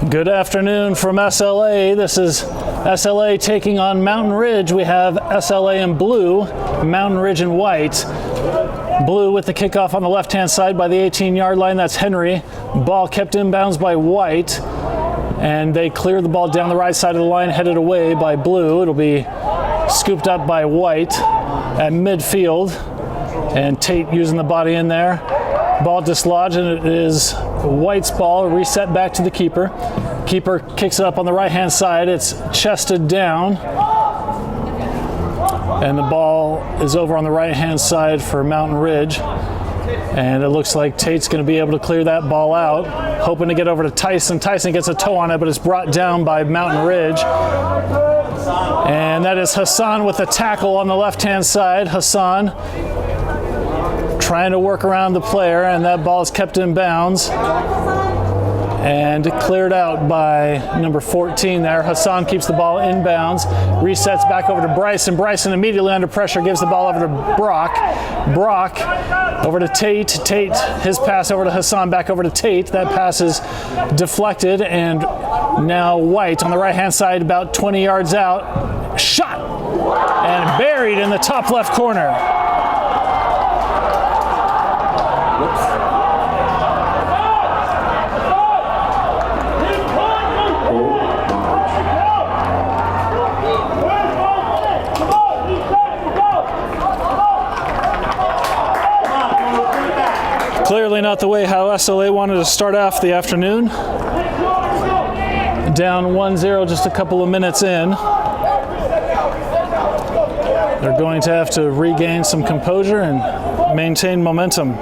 Good afternoon from SLA. This is SLA taking on Mountain Ridge. We have SLA in blue, Mountain Ridge in white. Blue with the kickoff on the left-hand side by the 18-yard line. That's Henry. Ball kept inbounds by white. And they clear the ball down the right side of the line, headed away by blue. It'll be scooped up by white at midfield. And Tate using the body in there. Ball dislodged, and it is white's ball, reset back to the keeper. Keeper kicks it up on the right-hand side. It's chested down. And the ball is over on the right-hand side for Mountain Ridge. And it looks like Tate's going to be able to clear that ball out, hoping to get over to Tyson. Tyson gets a toe on it, but it's brought down by Mountain Ridge. And that is Hassan with the tackle on the left-hand side. Hassan trying to work around the player, and that ball is kept in bounds and cleared out by number 14 there. Hassan keeps the ball in bounds, resets back over to Bryson. Bryson immediately under pressure gives the ball over to Brock. Brock over to Tate. Tate, his pass over to Hassan, back over to Tate. That pass is deflected, and now White on the right-hand side, about 20 yards out. Shot! And buried in the top left corner. Clearly not the way how SLA wanted to start off the afternoon. Down 1-0 just a couple of minutes in. They're going to have to regain some composure and maintain momentum.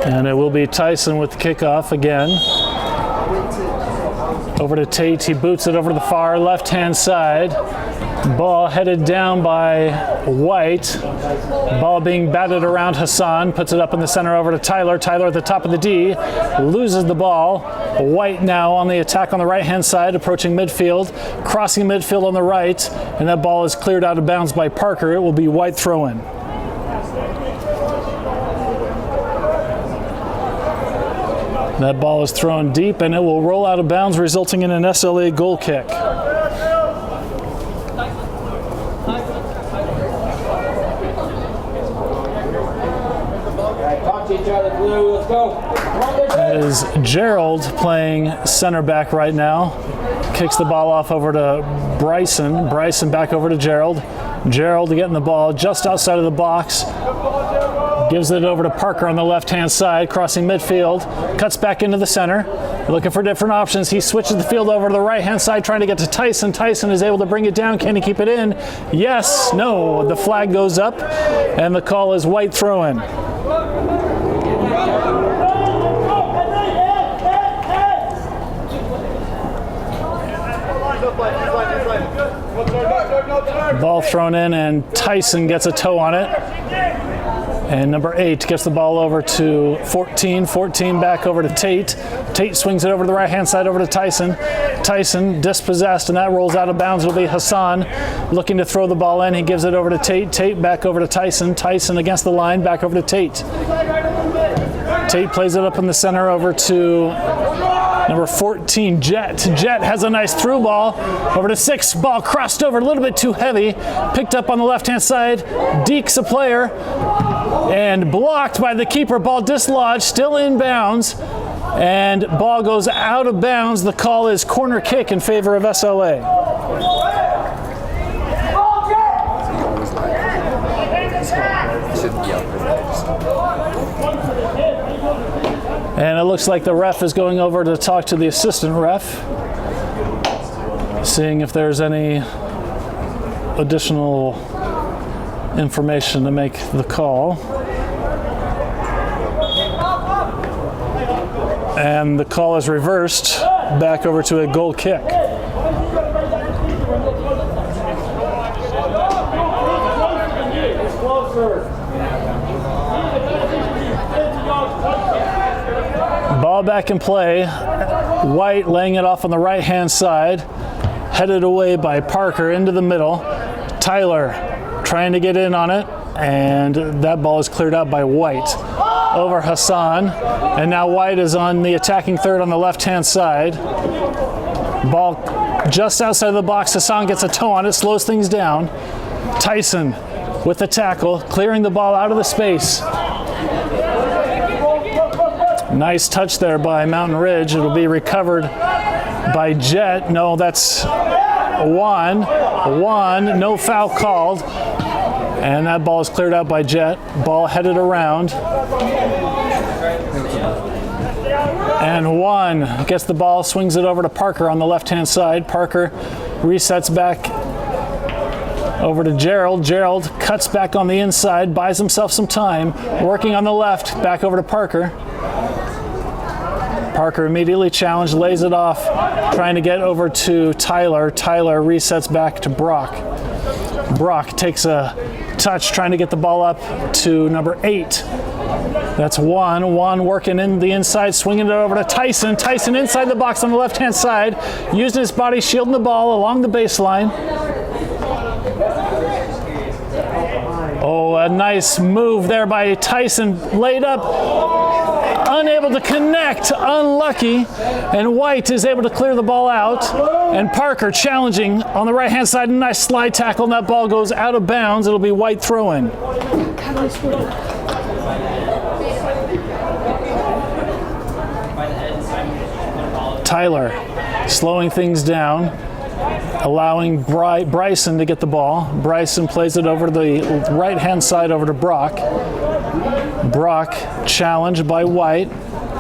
And it will be Tyson with the kickoff again. Over to Tate. He boots it over to the far left-hand side. Ball headed down by White. Ball being batted around Hassan. Puts it up in the center over to Tyler. Tyler at the top of the D. Loses the ball. White now on the attack on the right-hand side, approaching midfield. Crossing midfield on the right. And that ball is cleared out of bounds by Parker. It will be White throw-in. That ball is thrown deep, and it will roll out of bounds, resulting in an SLA goal kick. That is Gerald playing center back right now. Kicks the ball off over to Bryson. Bryson back over to Gerald. Gerald getting the ball just outside of the box. Gives it over to Parker on the left-hand side, crossing midfield, cuts back into the center, looking for different options. He switches the field over to the right-hand side, trying to get to Tyson. Tyson is able to bring it down. Can he keep it in? Yes, no. The flag goes up, and the call is White throw-in. Ball thrown in, and Tyson gets a toe on it. And number 8 gets the ball over to 14. 14 back over to Tate. Tate swings it over to the right-hand side over to Tyson. Tyson dispossessed, and that rolls out of bounds. It'll be Hassan looking to throw the ball in. He gives it over to Tate. Tate back over to Tyson. Tyson against the line, back over to Tate. Tate plays it up in the center over to number 14, Jett. Jett has a nice through ball over to 6. Ball crossed over a little bit too heavy. Picked up on the left-hand side. Dekes a player. And blocked by the keeper. Ball dislodged, still in bounds. And ball goes out of bounds. The call is corner kick in favor of SLA. And it looks like the ref is going over to talk to the assistant ref, seeing if there's any additional information to make the call. And the call is reversed back over to a goal kick. back in play. White laying it off on the right-hand side. Headed away by Parker into the middle. Tyler trying to get in on it, and that ball is cleared out by White. Over Hassan, and now White is on the attacking third on the left-hand side. Ball just outside of the box. Hassan gets a toe on it, slows things down. Tyson with the tackle, clearing the ball out of the space. Nice touch there by Mountain Ridge. It'll be recovered by Jett. No, that's Juan. Juan, no foul called. And that ball is cleared out by Jett. Ball headed around. And Juan gets the ball, swings it over to Parker on the left-hand side. Parker resets back over to Gerald. Gerald cuts back on the inside, buys himself some time. Working on the left, back over to Parker. Parker immediately challenged, lays it off, trying to get over to Tyler. Tyler resets back to Brock. Brock takes a touch, trying to get the ball up to number 8. That's Juan. Juan working in the inside, swinging it over to Tyson. Tyson inside the box on the left-hand side, using his body, shielding the ball along the baseline. Oh, a nice move there by Tyson. Laid up, unable to connect, unlucky. And White is able to clear the ball out. And Parker challenging on the right-hand side. A nice slide tackle, and that ball goes out of bounds. It'll be White throwing. Tyler slowing things down, allowing Bryson to get the ball. Bryson plays it over to the right-hand side over to Brock. Brock challenged by White,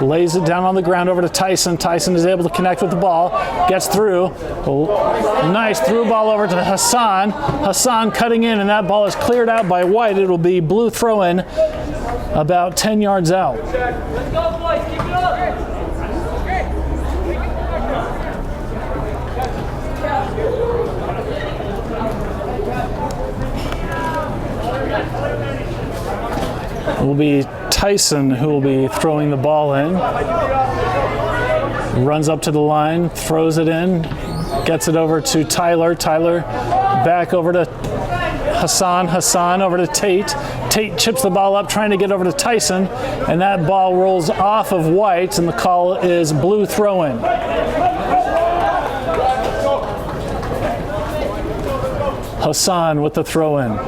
lays it down on the ground over to Tyson. Tyson is able to connect with the ball, gets through. Nice through ball over to Hassan. Hassan cutting in, and that ball is cleared out by White. It will be blue throw-in about 10 yards out. Let's go, boys. Keep it up. It will be Tyson who will be throwing the ball in. Runs up to the line, throws it in, gets it over to Tyler. Tyler back over to Hassan. Hassan over to Tate. Tate chips the ball up, trying to get over to Tyson, and that ball rolls off of White, and the call is blue throw-in. Hassan with the throw-in.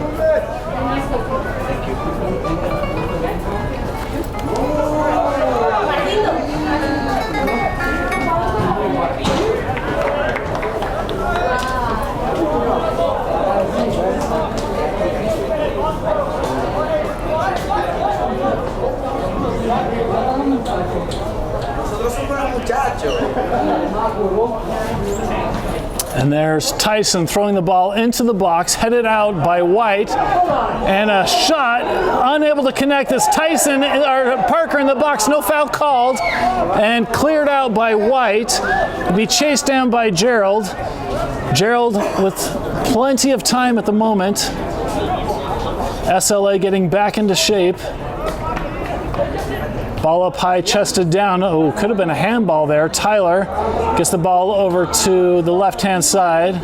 And there's Tyson throwing the ball into the box, headed out by White, and a shot, unable to connect as Tyson, or Parker in the box, no foul called, and cleared out by White. To be chased down by Gerald. Gerald with plenty of time at the moment. SLA getting back into shape. Ball up high, chested down. Oh, could have been a handball there. Tyler gets the ball over to the left-hand side.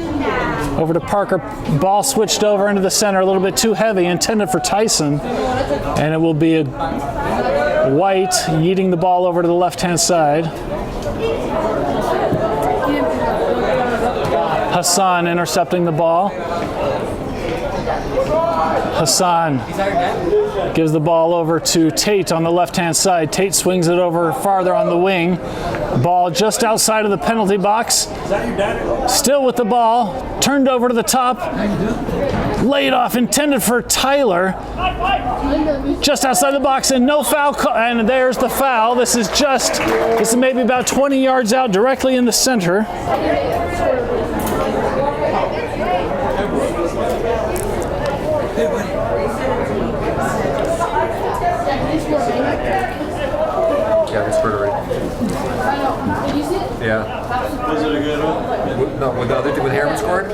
Over to Parker. Ball switched over into the center, a little bit too heavy, intended for Tyson. And it will be a White yeeting the ball over to the left-hand side. Hassan intercepting the ball. Hassan gives the ball over to Tate on the left-hand side. Tate swings it over farther on the wing. Ball just outside of the penalty box. Still with the ball. Turned over to the top. Laid off, intended for Tyler. Just outside the box, and no foul. And there's the foul. This is maybe about 20 yards out, directly in the center. Yeah, it's pretty right. Yeah. Was it a good one? No, with the other two, with Harriman scored?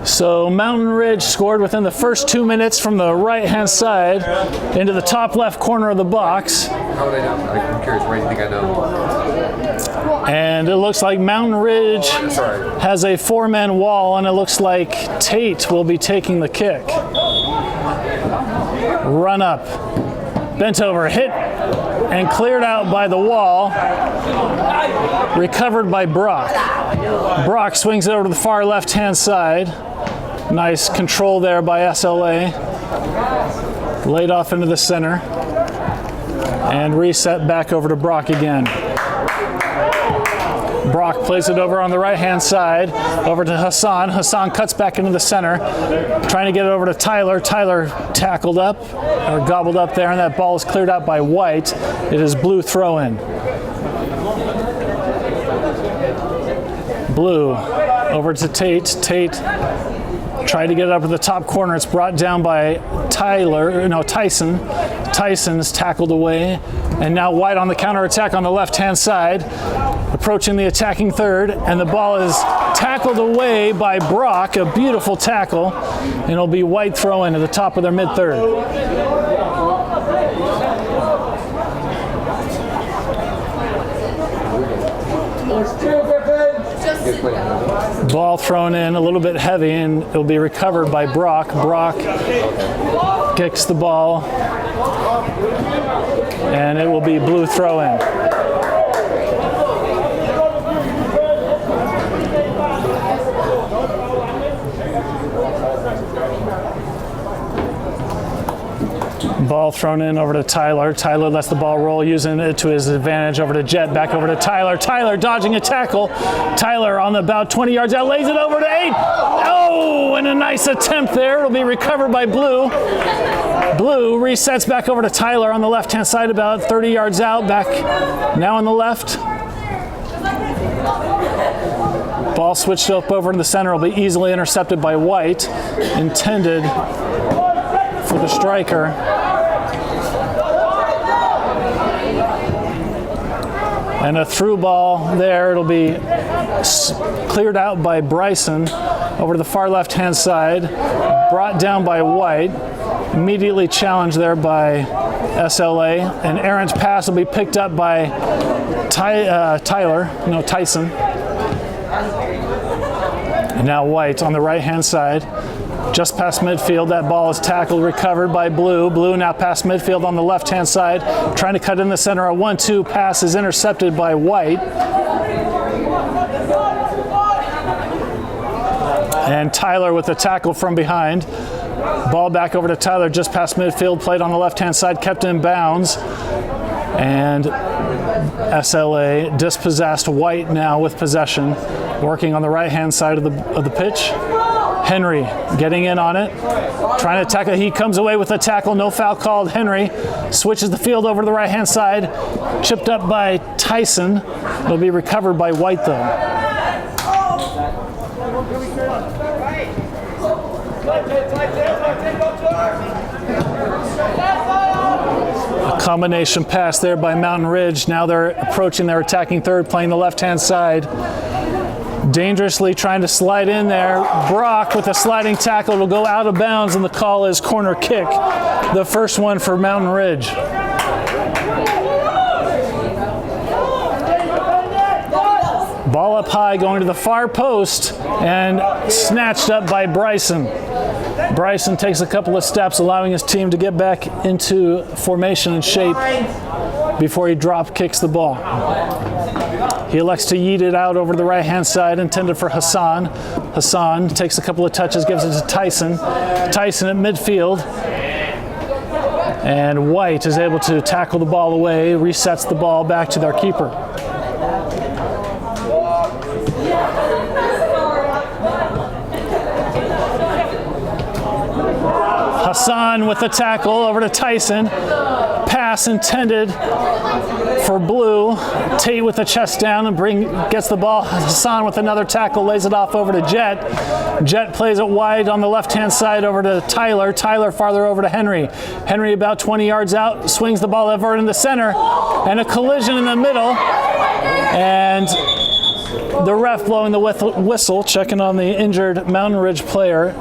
So Mountain Ridge scored within the first 2 minutes from the right-hand side into the top left corner of the box. How would I know? I'm curious, where do you think I know? And it looks like Mountain Ridge has a 4-man wall, and it looks like Tate will be taking the kick. Run up, bent over, hit, and cleared out by the wall. Recovered by Brock. Brock swings it over to the far left-hand side. Nice control there by SLA. Laid off into the center. And reset back over to Brock again. Brock plays it over on the right-hand side, over to Hassan. Hassan cuts back into the center, trying to get it over to Tyler. Tyler tackled up, or gobbled up there, and that ball is cleared out by White. It is Blue throw-in. Blue over to Tate. Tate tried to get it up to the top corner. It's brought down by Tyson. Tyson is tackled away, and now White on the counterattack on the left-hand side, approaching the attacking third, and the ball is tackled away by Brock. A beautiful tackle, and it'll be White throw-in at the top of their mid-third. Ball thrown in a little bit heavy, and it'll be recovered by Brock. Brock kicks the ball, and it will be Blue throw-in. Ball thrown in over to Tyler. Tyler lets the ball roll, using it to his advantage over to Jett. Back over to Tyler. Tyler dodging a tackle. Tyler on the about 20 yards out, lays it over to 8. Oh, and a nice attempt there. It'll be recovered by Blue. Blue resets back over to Tyler on the left-hand side, about 30 yards out. Back now on the left. Ball switched up over to the center. Will be easily intercepted by White. Intended for the striker. And a through ball there. It'll be cleared out by Bryson over to the far left-hand side. Brought down by White. Immediately challenged there by SLA. An errant pass will be picked up by Tyson. And now White on the right-hand side. Just past midfield, that ball is tackled, recovered by Blue. Blue now past midfield on the left-hand side, trying to cut in the center. A 1-2 pass is intercepted by White. And Tyler with the tackle from behind. Ball back over to Tyler, just past midfield, played on the left-hand side, kept in bounds. And SLA dispossessed. White now with possession, working on the right-hand side of the pitch. Henry getting in on it, trying to tackle. He comes away with a tackle, no foul called. Henry switches the field over to the right-hand side, chipped up by Tyson. It'll be recovered by White though. A combination pass there by Mountain Ridge. Now they're approaching their attacking third, playing the left-hand side. Dangerously trying to slide in there. Brock with a sliding tackle. It'll go out of bounds, and the call is corner kick. The first one for Mountain Ridge. Ball up high, going to the far post, and snatched up by Bryson. Bryson takes a couple of steps, allowing his team to get back into formation and shape before he drop kicks the ball. He elects to yeet it out over the right-hand side, intended for Hassan. Hassan takes a couple of touches, gives it to Tyson. Tyson at midfield. And White is able to tackle the ball away, resets the ball back to their keeper. Hassan with the tackle over to Tyson. Pass intended for Blue. Tate with the chest down and gets the ball. Hassan with another tackle, lays it off over to Jett. Jett plays it wide on the left-hand side over to Tyler. Tyler farther over to Henry. Henry about 20 yards out, swings the ball over in the center, and a collision in the middle. And the ref blowing the whistle, checking on the injured Mountain Ridge player.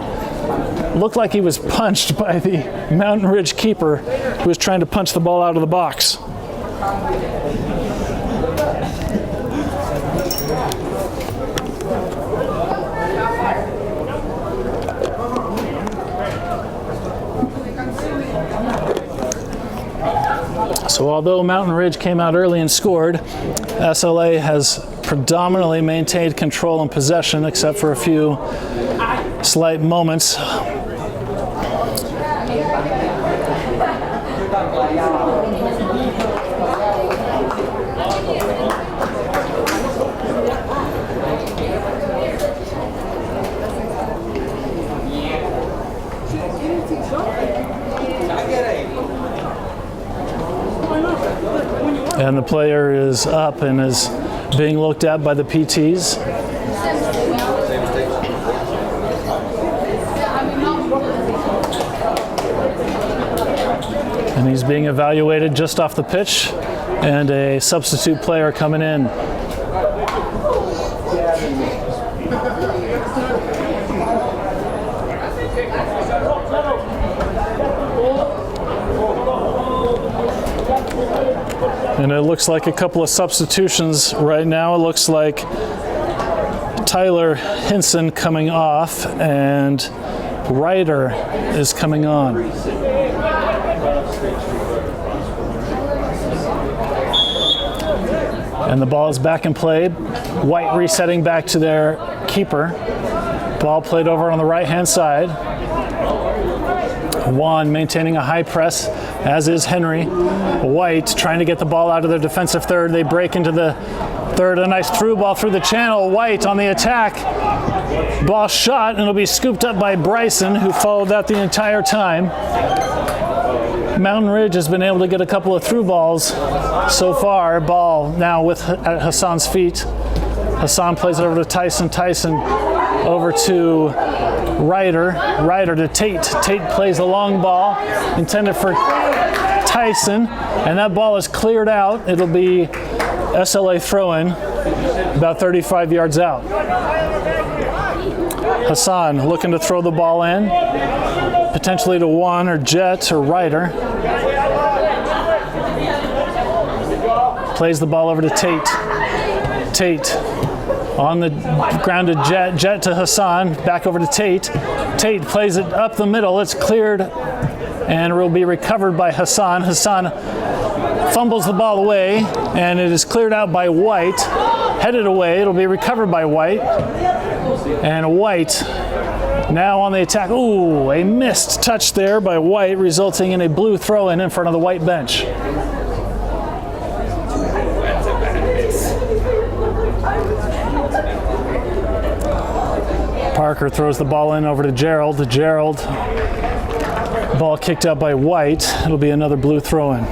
Looked like he was punched by the Mountain Ridge keeper who was trying to punch the ball out of the box. So although Mountain Ridge came out early and scored, SLA has predominantly maintained control and possession except for a few slight moments. And the player is up and is being looked at by the PTs. And he's being evaluated just off the pitch, and a substitute player coming in. And it looks like a couple of substitutions right now. It looks like Tyler Hinson coming off and Ryder is coming on. And the ball is back in play. White resetting back to their keeper. Ball played over on the right-hand side. Juan maintaining a high press, as is Henry. White trying to get the ball out of their defensive third. They break into the third. A nice through ball through the channel. White on the attack. Ball shot, and it'll be scooped up by Bryson, who followed that the entire time. Mountain Ridge has been able to get a couple of through balls so far. Ball now at Hassan's feet. Hassan plays it over to Tyson. Tyson over to Ryder. Ryder to Tate. Tate plays a long ball intended for Tyson, and that ball is cleared out. It'll be SLA throw-in about 35 yards out. Hassan looking to throw the ball in, potentially to Juan or Jett or Ryder. Plays the ball over to Tate. Tate on the ground to Jett. Jett to Hassan. Back over to Tate. Tate plays it up the middle. It's cleared and will be recovered by Hassan. Hassan fumbles the ball away, and it is cleared out by White. Headed away. It'll be recovered by White. And White now on the attack. Ooh, a missed touch there by White, resulting in a blue throw-in in front of the White bench. Parker throws the ball in over to Gerald. Gerald, ball kicked out by White. It'll be another blue throw-in.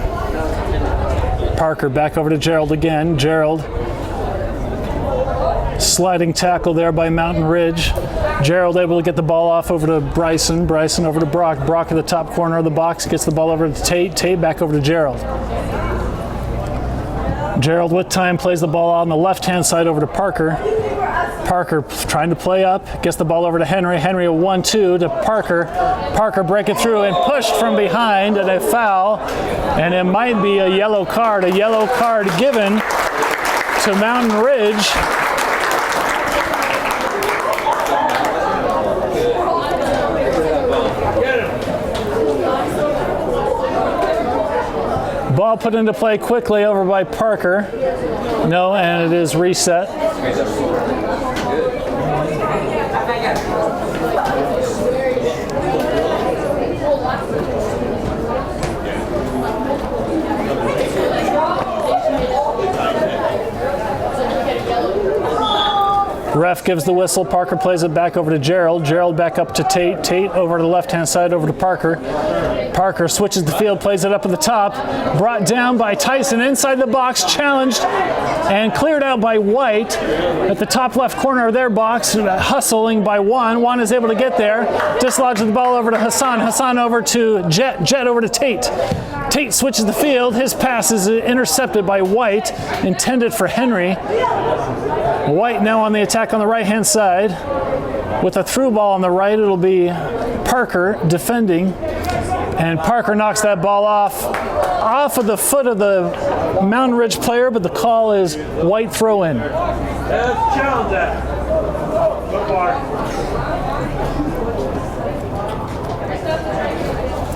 Parker back over to Gerald again. Gerald, sliding tackle there by Mountain Ridge. Gerald able to get the ball off over to Bryson. Bryson over to Brock. Brock at the top corner of the box gets the ball over to Tate. Tate back over to Gerald. Gerald with time plays the ball out on the left-hand side over to Parker. Parker trying to play up, gets the ball over to Henry. Henry a 1-2 to Parker. Parker breaking through and pushed from behind, and a foul. And it might be a yellow card. A yellow card given to Mountain Ridge. Ball put into play quickly over by Parker. No, and it is reset. Ref gives the whistle. Parker plays it back over to Gerald. Gerald back up to Tate. Tate over to the left-hand side over to Parker. Parker switches the field, plays it up at the top. Brought down by Tyson inside the box, challenged and cleared out by White at the top left corner of their box. Hustling by Juan. Juan is able to get there. Dislodges the ball over to Hassan. Hassan over to Jett. Jett over to Tate. Tate switches the field. His pass is intercepted by White, intended for Henry. White now on the attack on the right-hand side. With a through ball on the right, it'll be Parker defending. And Parker knocks that ball off of the foot of the Mountain Ridge player, but the call is White throw-in.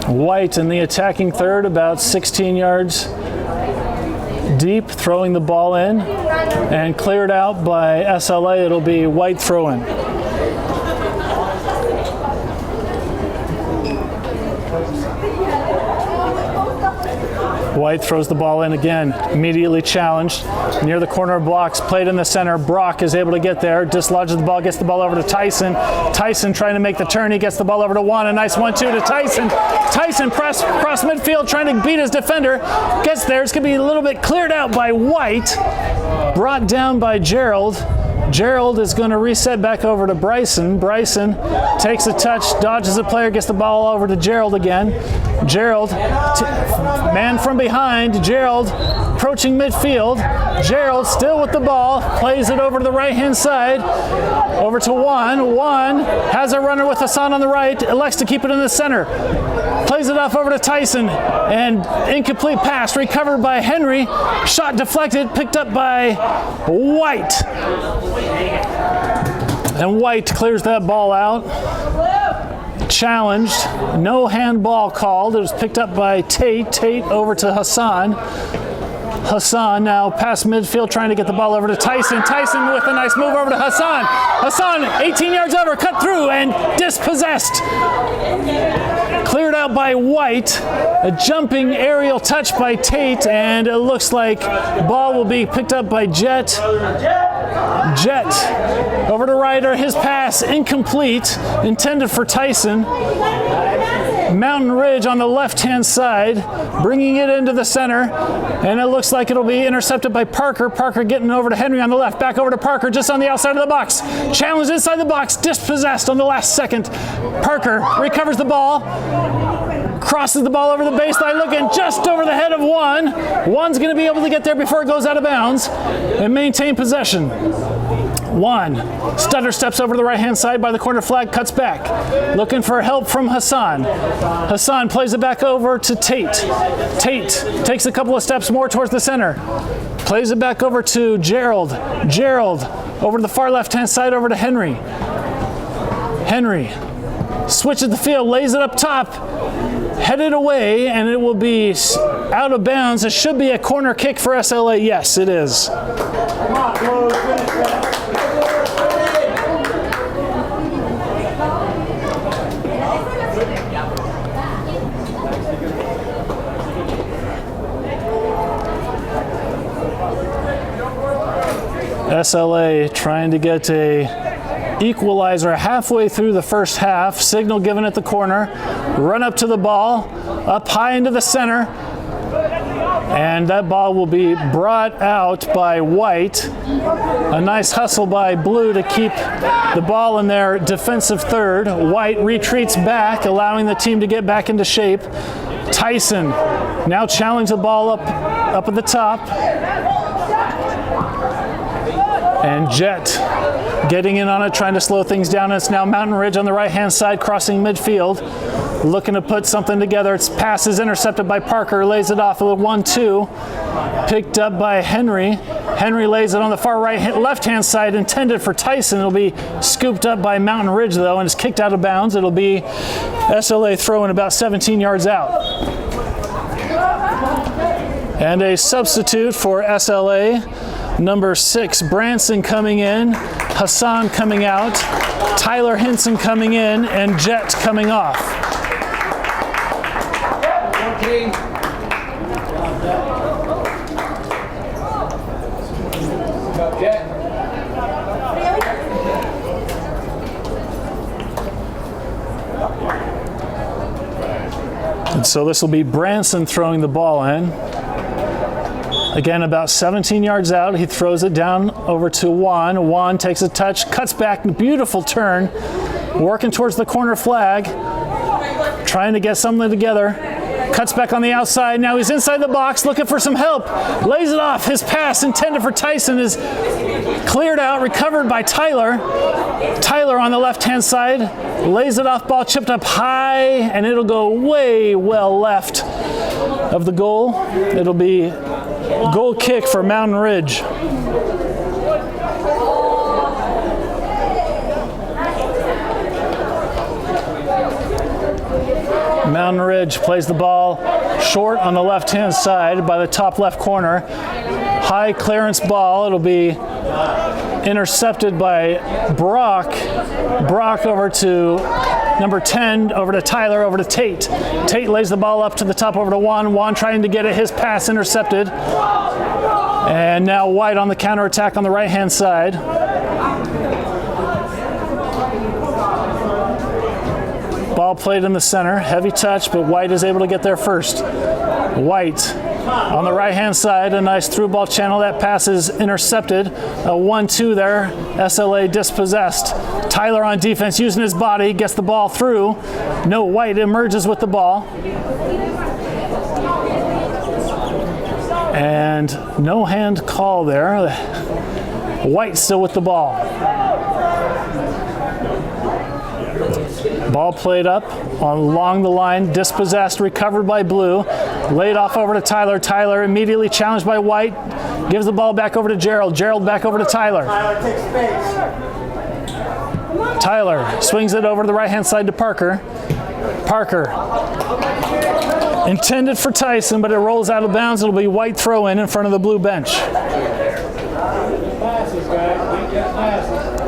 White in the attacking third, about 16 yards Deep, throwing the ball in, and cleared out by SLA. It'll be White throw-in. White throws the ball in again, immediately challenged. Near the corner of blocks, played in the center. Brock is able to get there, dislodges the ball, gets the ball over to Tyson. Tyson trying to make the turn, he gets the ball over to Juan. A nice 1-2 to Tyson. Tyson cross midfield, trying to beat his defender. Gets there, it's going to be a little bit cleared out by White. Brought down by Gerald. Gerald is going to reset back over to Bryson. Bryson takes a touch, dodges a player, gets the ball over to Gerald again. Gerald, man from behind. Gerald approaching midfield. Gerald still with the ball, plays it over to the right-hand side, over to Juan. Juan has a runner with Hassan on the right, elects to keep it in the center. Plays it off over to Tyson, and incomplete pass, recovered by Henry. Shot deflected, picked up by White. And White clears that ball out. Challenged, no handball called. It was picked up by Tate. Tate over to Hassan. Hassan now past midfield, trying to get the ball over to Tyson. Tyson with a nice move over to Hassan. Hassan 18 yards over, cut through and dispossessed. Cleared out by White. A jumping aerial touch by Tate, and it looks like ball will be picked up by Jett. Jett over to Ryder. His pass incomplete, intended for Tyson. Mountain Ridge on the left-hand side, bringing it into the center, and it looks like it'll be intercepted by Parker. Parker getting over to Henry on the left, back over to Parker, just on the outside of the box. Challenged inside the box, dispossessed on the last second. Parker recovers the ball, crosses the ball over the baseline, looking just over the head of Juan. Juan's going to be able to get there before it goes out of bounds and maintain possession. Juan stutter steps over to the right-hand side by the corner flag, cuts back, looking for help from Hassan. Hassan plays it back over to Tate. Tate takes a couple of steps more towards the center, plays it back over to Gerald. Gerald over to the far left-hand side over to Henry. Henry switches the field, lays it up top, headed away, and it will be out of bounds. It should be a corner kick for SLA. Yes, it is. SLA trying to get a equalizer halfway through the first half. Signal given at the corner. Run up to the ball, up high into the center, and that ball will be brought out by White. A nice hustle by Blue to keep the ball in their defensive third. White retreats back, allowing the team to get back into shape. Tyson now challenging the ball up at the top. And Jett getting in on it, trying to slow things down. It's now Mountain Ridge on the right-hand side, crossing midfield, looking to put something together. Its pass is intercepted by Parker, lays it off a 1-2, picked up by Henry. Henry lays it on the far left-hand side, intended for Tyson. It'll be scooped up by Mountain Ridge, though, and is kicked out of bounds. It'll be SLA throwing about 17 yards out. And a substitute for SLA. Number 6, Branson coming in, Hassan coming out, Tyler Hinson coming in, and Jett coming off. And so this will be Branson throwing the ball in. Again, about 17 yards out, he throws it down over to Juan. Juan takes a touch, cuts back, beautiful turn, working towards the corner flag, trying to get something together. Cuts back on the outside, now he's inside the box, looking for some help. Lays it off, his pass intended for Tyson is cleared out, recovered by Tyler. Tyler on the left-hand side, lays it off, ball chipped up high, and it'll go way well left of the goal. It'll be goal kick for Mountain Ridge. Mountain Ridge plays the ball short on the left-hand side by the top left corner. high clearance ball. It'll be intercepted by Brock. Brock over to number 10, over to Tyler, over to Tate. Tate lays the ball up to the top over to Juan. Juan trying to get it, his pass intercepted. And now White on the counterattack on the right-hand side. Ball played in the center, heavy touch, but White is able to get there first. White on the right-hand side, a nice through ball channel. That pass is intercepted. A 1-2 there, SLA dispossessed. Tyler on defense using his body, gets the ball through. No, White emerges with the ball. And no hand call there. White still with the ball. Ball played up along the line, dispossessed, recovered by Blue. Laid off over to Tyler. Tyler immediately challenged by White. Gives the ball back over to Gerald. Gerald back over to Tyler. Tyler takes space. Tyler swings it over to the right-hand side to Parker. Parker. Intended for Tyson, but it rolls out of bounds. It'll be White throw in front of the Blue bench. Passes, guys. Get passes.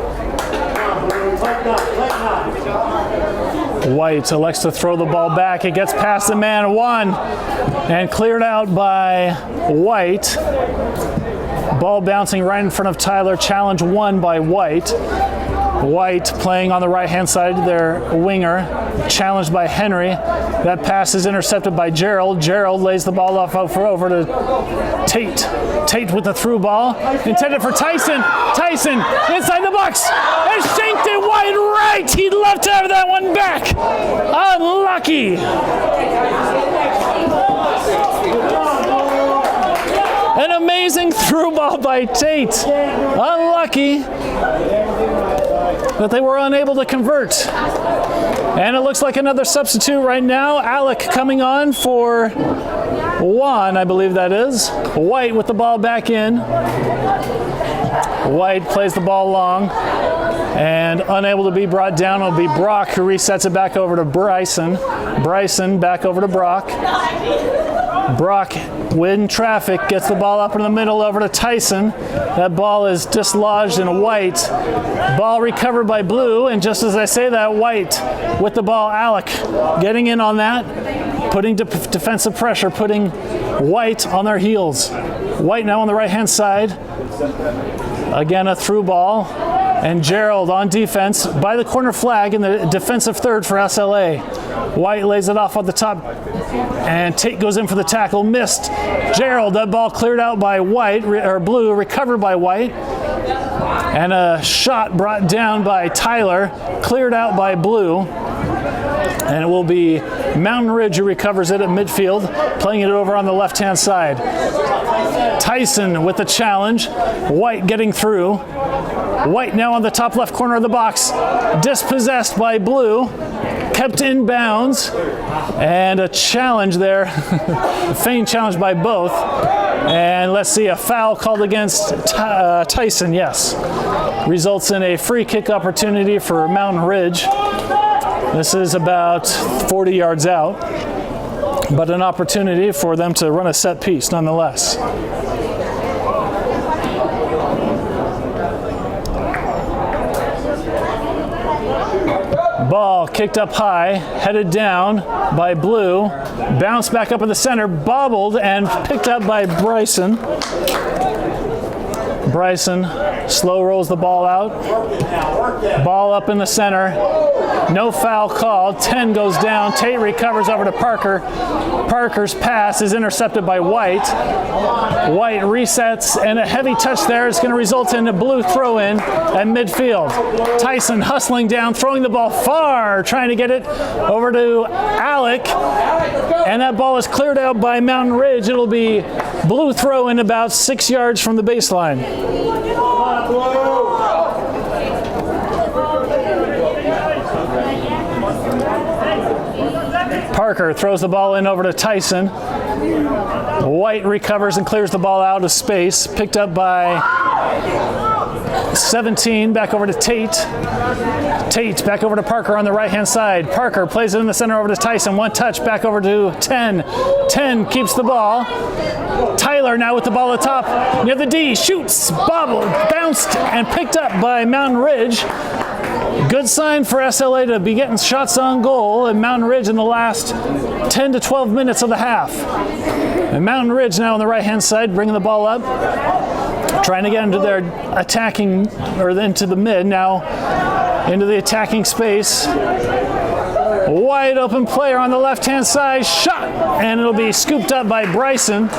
White elects to throw the ball back. It gets past the man, Juan, and cleared out by White. Ball bouncing right in front of Tyler. Challenge won by White. White playing on the right-hand side, their winger, challenged by Henry. That pass is intercepted by Gerald. Gerald lays the ball off over to Tate. Tate with the through ball, intended for Tyson. Tyson inside the box, and shanked it wide right. He'd love to have that one back. Unlucky. An amazing through ball by Tate. Unlucky that they were unable to convert. And it looks like another substitute right now. Alec coming on for Juan, I believe that is. White with the ball back in. White plays the ball long and unable to be brought down. It'll be Brock who resets it back over to Bryson. Bryson back over to Brock. Brock, in traffic, gets the ball up in the middle over to Tyson. That ball is dislodged in White. Ball recovered by Blue, and just as I say that, White with the ball. Alec getting in on that, putting defensive pressure, putting White on their heels. White now on the right-hand side. Again, a through ball. And Gerald on defense by the corner flag in the defensive third for SLA. White lays it off on the top, and Tate goes in for the tackle. Missed. Gerald, that ball cleared out by White, or Blue, recovered by White. And a shot brought down by Tyler, cleared out by Blue. And it will be Mountain Ridge who recovers it at midfield, playing it over on the left-hand side. Tyson with the challenge. White getting through. White now on the top left corner of the box. Dispossessed by Blue. Kept in bounds. And a challenge there. A feigned challenge by both. And let's see, a foul called against Tyson, yes. Results in a free kick opportunity for Mountain Ridge. This is about 40 yards out, but an opportunity for them to run a set piece nonetheless. Ball kicked up high, headed down by Blue, bounced back up in the center, bobbled and picked up by Bryson. Bryson slow rolls the ball out. Ball up in the center. No foul called. 10 goes down. Tate recovers over to Parker. Parker's pass is intercepted by White. White resets, and a heavy touch there is going to result in a Blue throw-in at midfield. Tyson hustling down, throwing the ball far, trying to get it over to Alec. And that ball is cleared out by Mountain Ridge. It'll be Blue throw-in about 6 yards from the baseline. Parker throws the ball in over to Tyson. White recovers and clears the ball out of space. Picked up by 17, back over to Tate. Tate back over to Parker on the right-hand side. Parker plays it in the center over to Tyson. One touch back over to 10. 10 keeps the ball. Tyler now with the ball at the top. Near the D, shoots, bobbled, bounced, and picked up by Mountain Ridge. Good sign for SLA to be getting shots on goal at Mountain Ridge in the last 10 to 12 minutes of the half. And Mountain Ridge now on the right-hand side, bringing the ball up. Trying to get into their attacking, or into the mid, now into the attacking space. Wide open player on the left-hand side, shot, and it'll be scooped up by Bryson.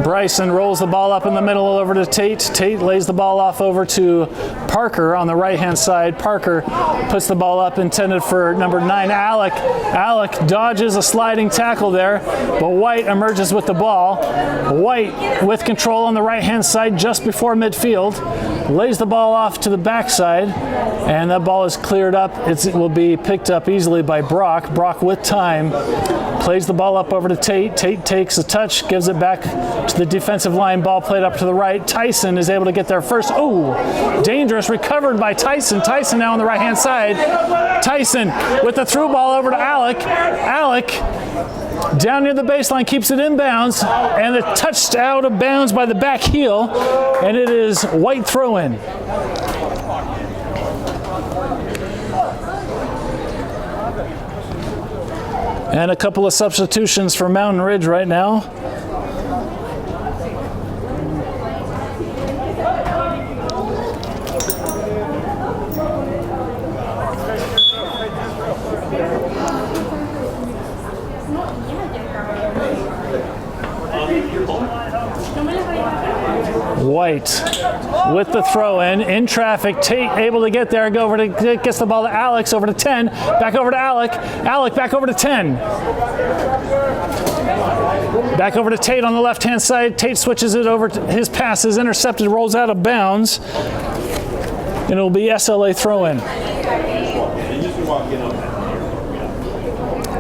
Bryson rolls the ball up in the middle over to Tate. Tate lays the ball off over to Parker on the right-hand side. Parker puts the ball up intended for number 9, Alec. Alec dodges a sliding tackle there, but White emerges with the ball. White with control on the right-hand side just before midfield. Lays the ball off to the backside, and that ball is cleared up. It will be picked up easily by Brock. Brock with time. Plays the ball up over to Tate. Tate takes a touch, gives it back to the defensive line. Ball played up to the right. Tyson is able to get there first. Oh, dangerous. Recovered by Tyson. Tyson now on the right-hand side. Tyson with the through ball over to Alec. Alec down near the baseline, keeps it inbounds, and the touched out of bounds by the back heel, and it is White throw-in. And a couple of substitutions for Mountain Ridge right now. White with the throw in traffic. Tate able to get there, go over to, gets the ball to Alex, over to 10, back over to Alec. Alec back over to 10. Back over to Tate on the left-hand side. Tate switches it over to his pass is intercepted, rolls out of bounds, and it'll be SLA throw-in.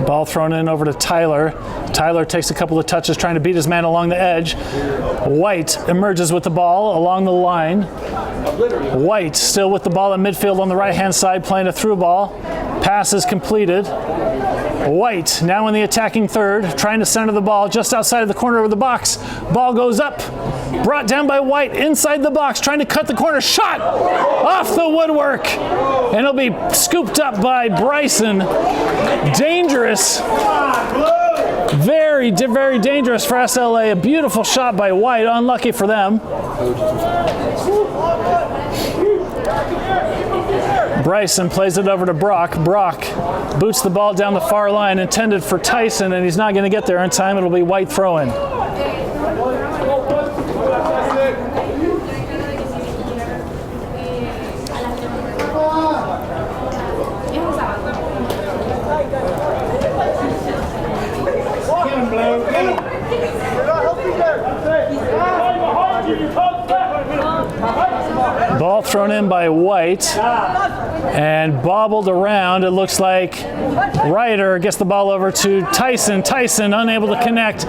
Ball thrown in over to Tyler. Tyler takes a couple of touches trying to beat his man along the edge. White emerges with the ball along the line. White still with the ball at midfield on the right-hand side, playing a through ball. Pass is completed. White now in the attacking third, trying to center the ball just outside of the corner of the box. Ball goes up, brought down by White inside the box, trying to cut the corner. Shot off the woodwork, and it'll be scooped up by Bryson. Dangerous. Very, very dangerous for SLA. A beautiful shot by White, unlucky for them. Bryson plays it over to Brock. Brock boots the ball down the far line, intended for Tyson, and he's not going to get there in time. It'll be White throw-in. Ball thrown in by White and bobbled around. It looks like Ryder gets the ball over to Tyson. Tyson unable to connect.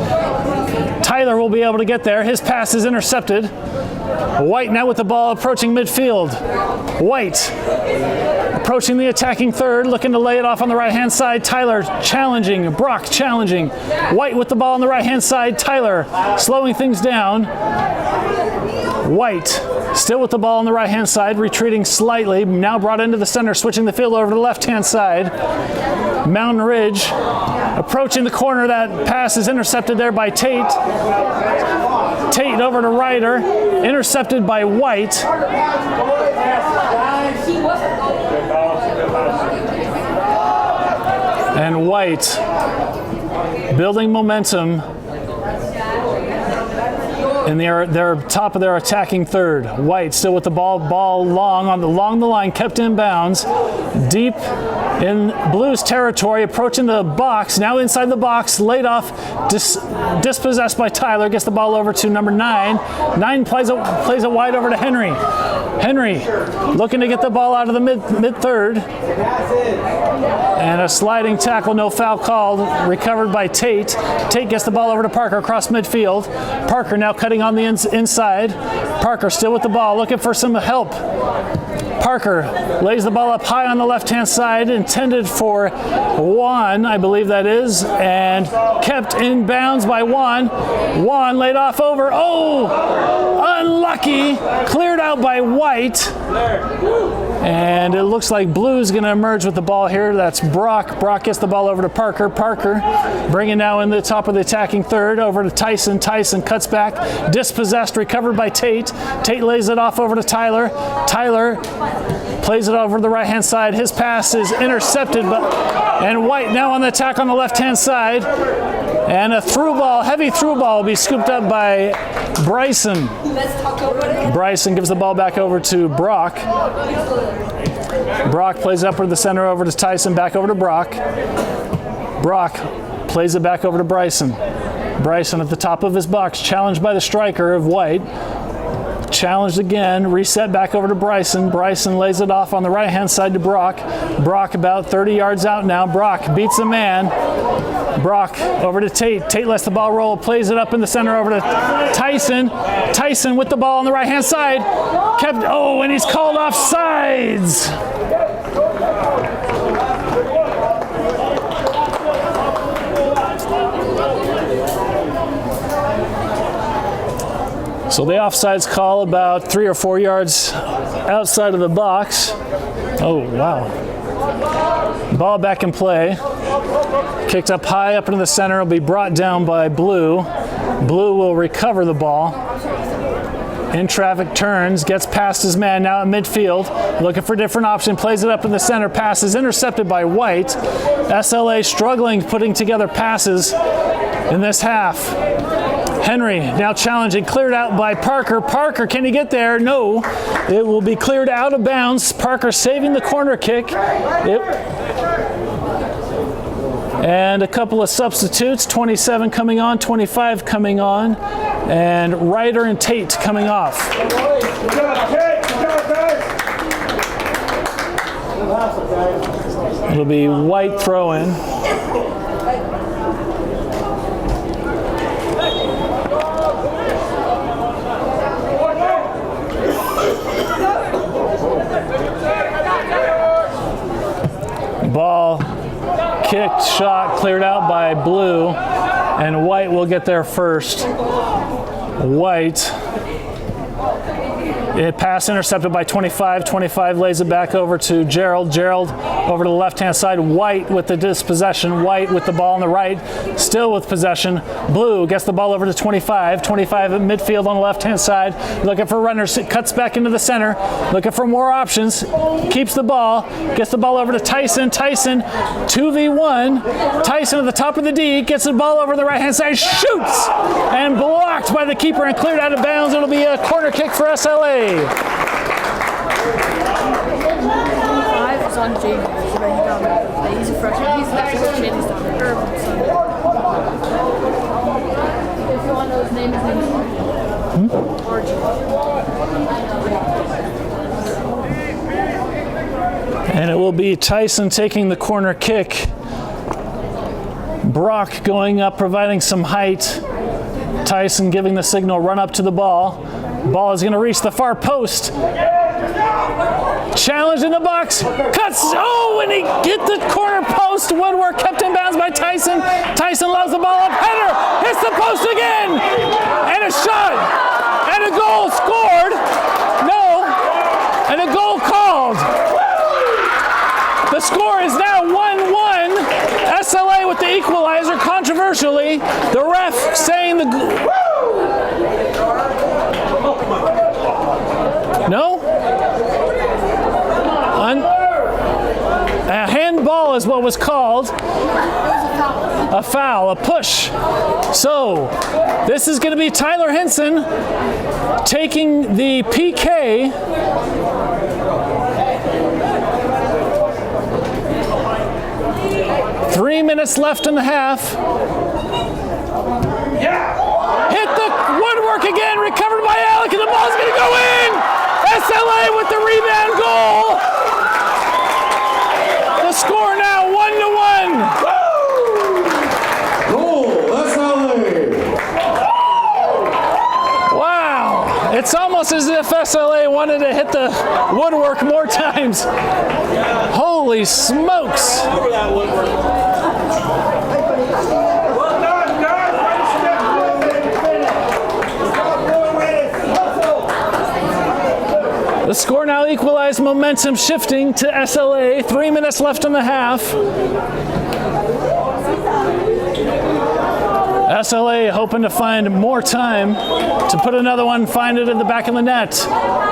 Tyler will be able to get there. His pass is intercepted. White now with the ball approaching midfield. White approaching the attacking third, looking to lay it off on the right-hand side. Tyler challenging. Brock challenging. White with the ball on the right-hand side. Tyler slowing things down. White still with the ball on the right-hand side, retreating slightly, now brought into the center, switching the field over to the left-hand side. Mountain Ridge approaching the corner. That pass is intercepted there by Tate. Tate over to Ryder, intercepted by White. And White building momentum. in their top of their attacking third. White still with the ball along the line, kept in bounds, deep in Blues territory, approaching the box, now inside the box, laid off, dispossessed by Tyler, gets the ball over to number 9. 9 plays it wide over to Henry. Henry looking to get the ball out of the mid-third. And a sliding tackle, no foul called, recovered by Tate. Tate gets the ball over to Parker across midfield. Parker now cutting on the inside. Parker still with the ball, looking for some help. Parker lays the ball up high on the left-hand side, intended for Juan, I believe that is, and kept in bounds by Juan. Juan laid off over. Oh, unlucky. Cleared out by White. And it looks like Blue's going to emerge with the ball here. That's Brock. Brock gets the ball over to Parker. Parker bringing now in the top of the attacking third over to Tyson. Tyson cuts back, dispossessed, recovered by Tate. Tate lays it off over to Tyler. Tyler plays it over the right-hand side. His pass is intercepted, and White now on the attack on the left-hand side. And a through ball, heavy through ball, will be scooped up by Bryson. Bryson gives the ball back over to Brock. Brock plays up to the center over to Tyson, back over to Brock. Brock plays it back over to Bryson. Bryson at the top of his box, challenged by the striker of White. Challenged again, reset back over to Bryson. Bryson lays it off on the right-hand side to Brock. Brock about 30 yards out now. Brock beats a man. Brock over to Tate. Tate lets the ball roll, plays it up in the center over to Tyson. Tyson with the ball on the right-hand side. And he's called off sides. So the offsides call about 3 or 4 yards outside of the box. Oh, wow. Ball back in play. Kicked up high up into the center. Will be brought down by Blue. Blue will recover the ball. In traffic, turns, gets past his man, now at midfield. Looking for a different option, plays it up in the center. Pass is intercepted by White. SLA struggling putting together passes in this half. Henry now challenging, cleared out by Parker. Parker, can he get there? No. It will be cleared out of bounds. Parker saving the corner kick. And a couple of substitutes, 27 coming on, 25 coming on, and Ryder and Tate coming off. It'll be White throw-in. Ball kicked, shot, cleared out by Blue, and White will get there first. White. Pass intercepted by 25. 25 lays it back over to Gerald. Gerald over to the left-hand side. White with the dispossession. White with the ball on the right. Still with possession. Blue gets the ball over to 25. 25 at midfield on the left-hand side. Looking for runners. Cuts back into the center. Looking for more options. Keeps the ball. Gets the ball over to Tyson. Tyson 2v1. Tyson at the top of the D. Gets the ball over the right-hand side. Shoots! And blocked by the keeper and cleared out of bounds. It'll be a corner kick for SLA. 5 is on James. He's a freshman. He's next to the kid. He's down there. If you want to know his name is Archie. And it will be Tyson taking the corner kick. Brock going up, providing some height. Tyson giving the signal, run up to the ball. Ball is going to reach the far post. Challenge in the box. Cuts. Oh, and he hit the corner post. Woodwork kept in bounds by Tyson. Tyson loves the ball up. Header. Hits the post again. And a shot. And a goal scored. No. And a goal called. The score is now 1-1. SLA with the equalizer. Controversially, the ref saying No? A handball is what was called. a foul, a push. So this is going to be Tyler Henson taking the PK. Three minutes left in the half. Hit the woodwork again, recovered by Alec, and the ball's going to go in. SLA with the rebound goal. The score now 1-1. Goal, SLA. Wow, it's almost as if SLA wanted to hit the woodwork more times. Holy smokes. Over that woodwork. Well done, guys. The score now equalized, momentum shifting to SLA. 3 minutes left in the half. SLA hoping to find more time to put another one, find it in the back of the net.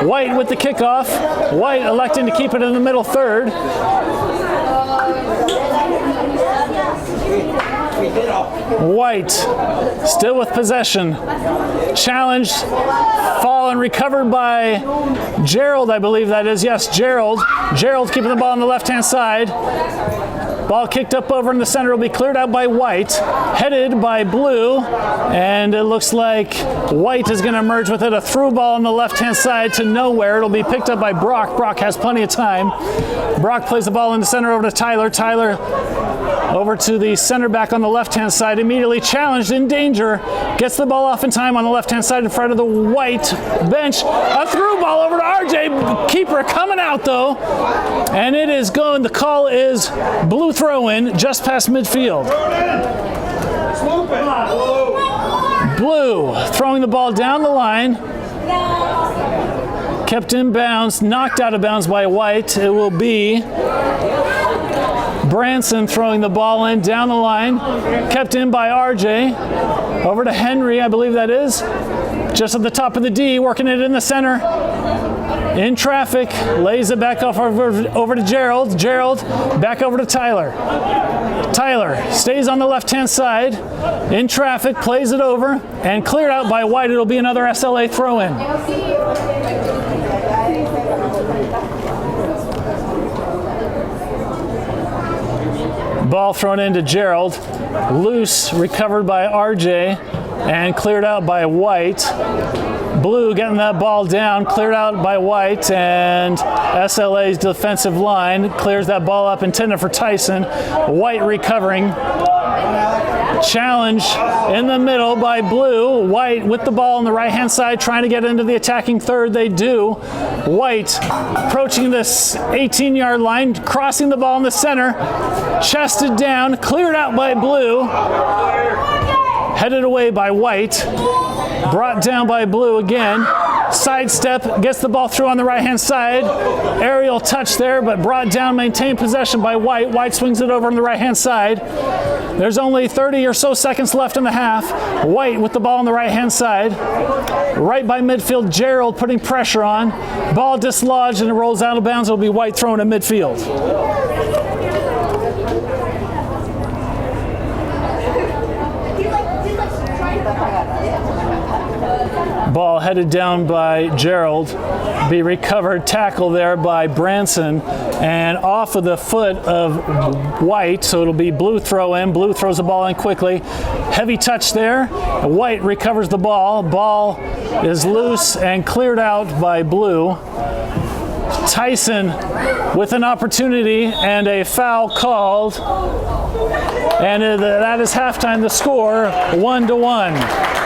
White with the kickoff. White electing to keep it in the middle third. White still with possession. Challenged, fall and recovered by Gerald, I believe that is. Yes, Gerald. Gerald keeping the ball on the left-hand side. Ball kicked up over in the center will be cleared out by White, headed by Blue, and it looks like White is going to emerge with it. A through ball on the left-hand side to nowhere. It'll be picked up by Brock. Brock has plenty of time. Brock plays the ball in the center over to Tyler. Tyler over to the center back on the left-hand side, immediately challenged, in danger, gets the ball off in time on the left-hand side in front of the White bench. A through ball over to RJ. Keeper coming out though, and it is going. The call is Blue throw-in just past midfield. Blue throwing the ball down the line. Kept in bounds, knocked out of bounds by White. It will be Branson throwing the ball in down the line. Kept in by RJ. Over to Henry, I believe that is. Just at the top of the D, working it in the center. In traffic, lays it back off over to Gerald. Gerald back over to Tyler. Tyler stays on the left-hand side. In traffic, plays it over, and cleared out by White. It'll be another SLA throw-in. Ball thrown into Gerald. Loose, recovered by RJ, and cleared out by White. Blue getting that ball down, cleared out by White, and SLA's defensive line clears that ball up, intended for Tyson. White recovering. Challenge in the middle by Blue. White with the ball on the right-hand side, trying to get into the attacking third. They do. White approaching this 18-yard line, crossing the ball in the center. Chested down, cleared out by Blue. Headed away by White. Brought down by Blue again. Sidestep, gets the ball through on the right-hand side. Aerial touch there, but brought down, maintained possession by White. White swings it over on the right-hand side. There's only 30 or so seconds left in the half. White with the ball on the right-hand side. Right by midfield, Gerald putting pressure on. Ball dislodged and it rolls out of bounds. It'll be White thrown at midfield. Ball headed down by Gerald, be recovered, tackle there by Branson, and off of the foot of White, so it'll be Blue throw in. Blue throws the ball in quickly. Heavy touch there. White recovers the ball. Ball is loose and cleared out by Blue. Tyson with an opportunity and a foul called. And that is halftime. The score 1-1.